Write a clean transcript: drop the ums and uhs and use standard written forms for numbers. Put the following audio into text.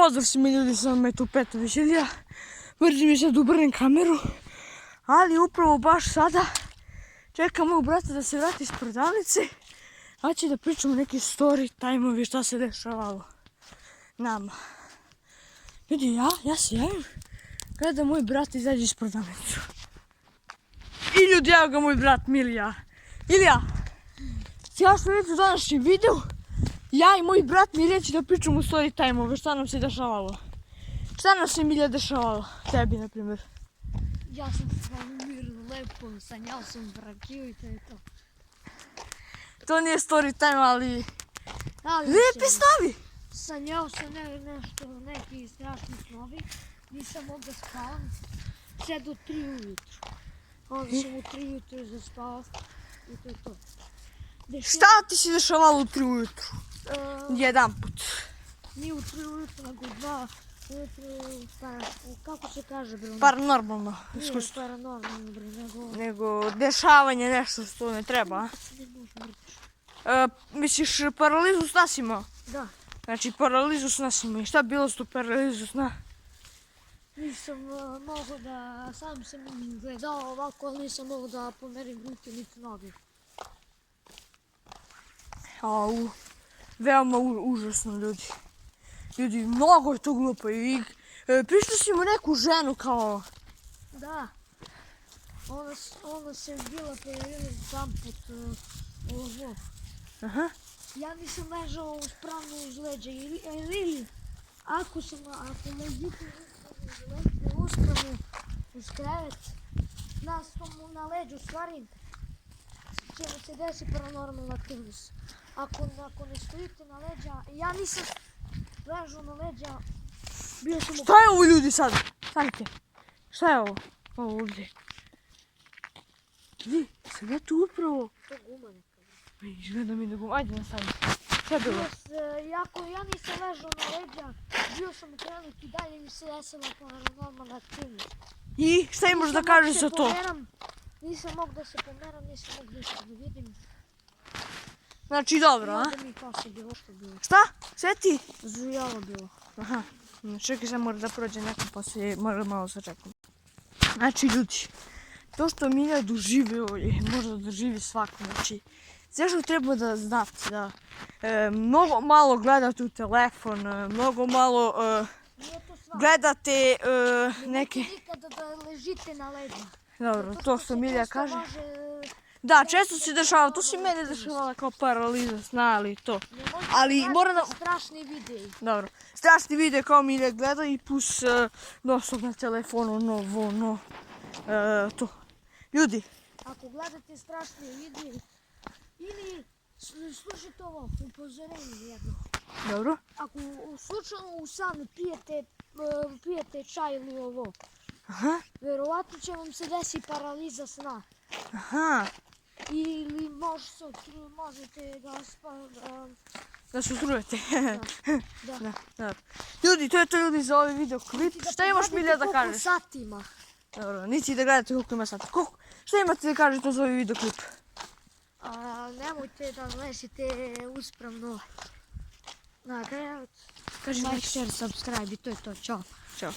Pozdrav svima ljudi, sa vama je tu Petović Ilija. Vrđim mi se da ubrnem kameru, ali upravo baš sada čekam mog brata da se vrati iz prodavnice. A će da pričamo neki story time-ovi šta se dešavalo nama. Ljudi, ja se javim kada moj brat izađe iz prodavnicu. I ljudi, evo ga moj brat Milija. Ilija, ja što vidite u današnjem videu, ja i moj brat Milija će da pričamo story time-ove šta nam se dešavalo. Šta nam se, Milija, dešavalo? Tebi, na primjer. Ja sam stvarno mirno, lepo, sanjao sam brakiju i to je to. To nije story time, ali lijepi snovi. Sanjao sam nešto, neki strašni snovi. Nisam mogla spavam. Sve do 3 ujutru. Onda sam u 3 ujutru zaspao i to je to. Šta ti se dešavalo u 3 ujutru? Jedan put. Nije u 3 ujutru, nego u 2 ujutru, kako se kaže bro? Paranormalno. Nije paranormalno bro, nego dešavanje, nešto što ne treba. Misliš paralizu sna si imao? Da. Znači paralizu sna si imao. I šta bilo s tu paralizu sna? Nisam mogao da, sam sam gledao ovako, ali nisam mogao da pomerim ruke niti noge. Au, veoma užasno ljudi. Ljudi, mnogo je to glupo. I prišli si mu neku ženu kao... Da. Ona se bila pojavila sam put ovo. Aha. Ja nisam ležao uspravno uz leđa ili ako ležite uspravno uz krevet, na leđu stvari će vam se desi paranormalna aktivnost. Ako ne stojite na leđa, ja nisam ležao na leđa, bio sam... Šta je ovo ljudi sad? Stanite. Šta je ovo? Ovo ovdje. Vidi, sad ja tu upravo... To guma neka. Izgleda mi da guma. Ajde nastavim. Šta je bilo? Ja nisam ležao na leđa, bio sam u krenuti i dalje mi se desila paranormalna aktivnost. I šta imaš da kažeš za to? Nisam mogu da se pomeram, nisam mogu da se vidim. Znači dobro, a? Onda mi poslije bilo što bilo. Šta? Sve ti? Zujalo bilo. Aha. Čekaj, sad mora da prođe neko poslije, mora malo sačekam. Znači ljudi, to što Milija doživio je možda doživi svako. Znači, sve što treba da znate da mnogo malo gledate u telefon, mnogo malo gledate neke... Nikada da ležite na leđa. Dobro, to što Milija kaže. Da, često se dešava, to se meni dešavala kao paraliza sna, ali to. Ali mora da... Strašni videi. Dobro, strašni video kao Milija gleda i plus nosog na telefonu, to. Ljudi. Ako gledate strašni videi ili slušajte ovo, upozorenje jedno. Dobro. Ako slučajno u san pijete čaj ili ovo, verovatno će vam se desi paraliza sna. Aha. Ili možete Da se utrujete. Da. Ljudi, to je to ljudi za ovaj video klip. Šta imaš Milija da kažeš? Satima. Dobro, niti da gledate koliko ima sati. Šta imate da kažete za ovaj video klip? Nemojte da ležite uspravno na krevet. Kaži Like, share, subscribe i to je to. Ćao. Ćao.